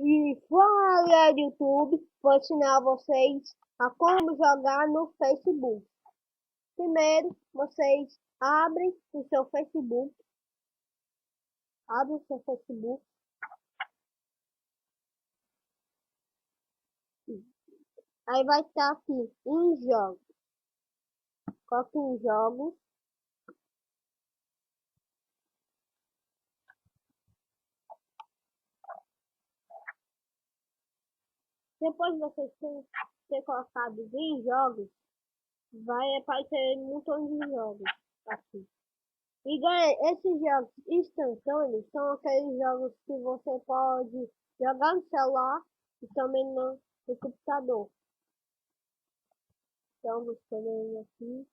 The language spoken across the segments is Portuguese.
E fala galera do YouTube, vou ensinar vocês a como jogar no Facebook. Primeiro, vocês abrem o seu Facebook. Abre o seu Facebook. Aí vai estar aqui em jogos. Coloque em jogos. Depois de vocês ter colocado em jogos, vai aparecer um montão de jogos aqui. E galera, esses jogos instantâneos são aqueles jogos que você pode jogar no celular e também no computador. Então vou escolher aqui.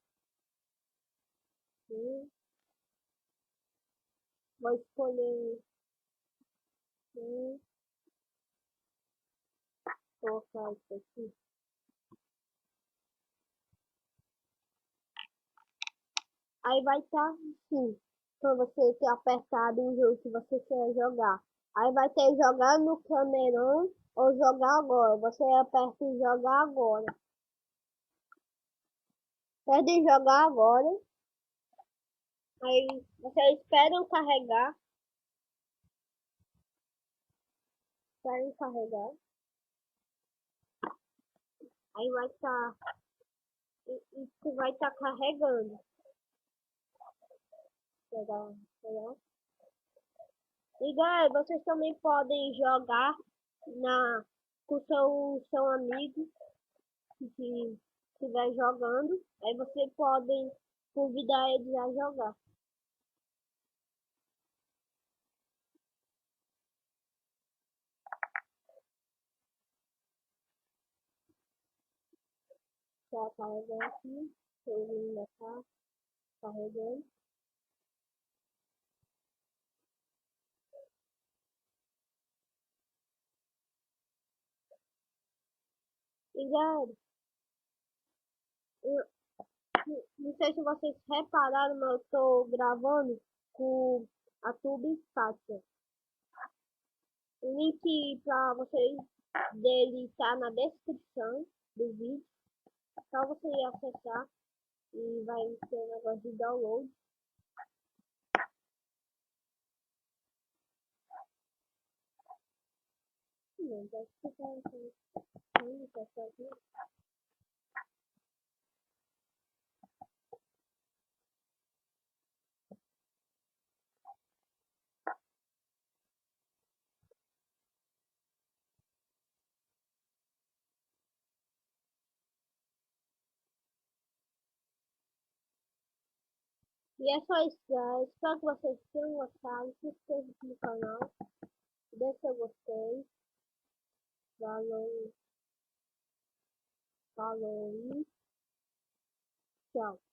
Vou escolher colocar isso aqui. Aí vai estar assim, para você ter apertado o jogo que você quer jogar. Aí vai ter jogar no Camerão ou jogar agora. Você aperta em jogar agora. Pede jogar agora. Aí vocês esperam carregar. Esperem carregar. Aí vai estar. Isso vai estar carregando. Pegar. E galera, vocês também podem jogar com o seu amigo que estiver jogando. Aí vocês podem convidar eles a jogar. Tá carregando aqui. Eu ainda tá carregando. E galera, não sei se vocês repararam, mas eu tô gravando com a TubeCapture. O link para vocês dele tá na descrição do vídeo. Só você ir acessar e vai ter um negócio de download. Não, vai ficar aqui. E é só isso, guys. Espero que vocês tenham gostado. Se inscreva no canal. Deixa eu gostei. Falou. Falou. Tchau.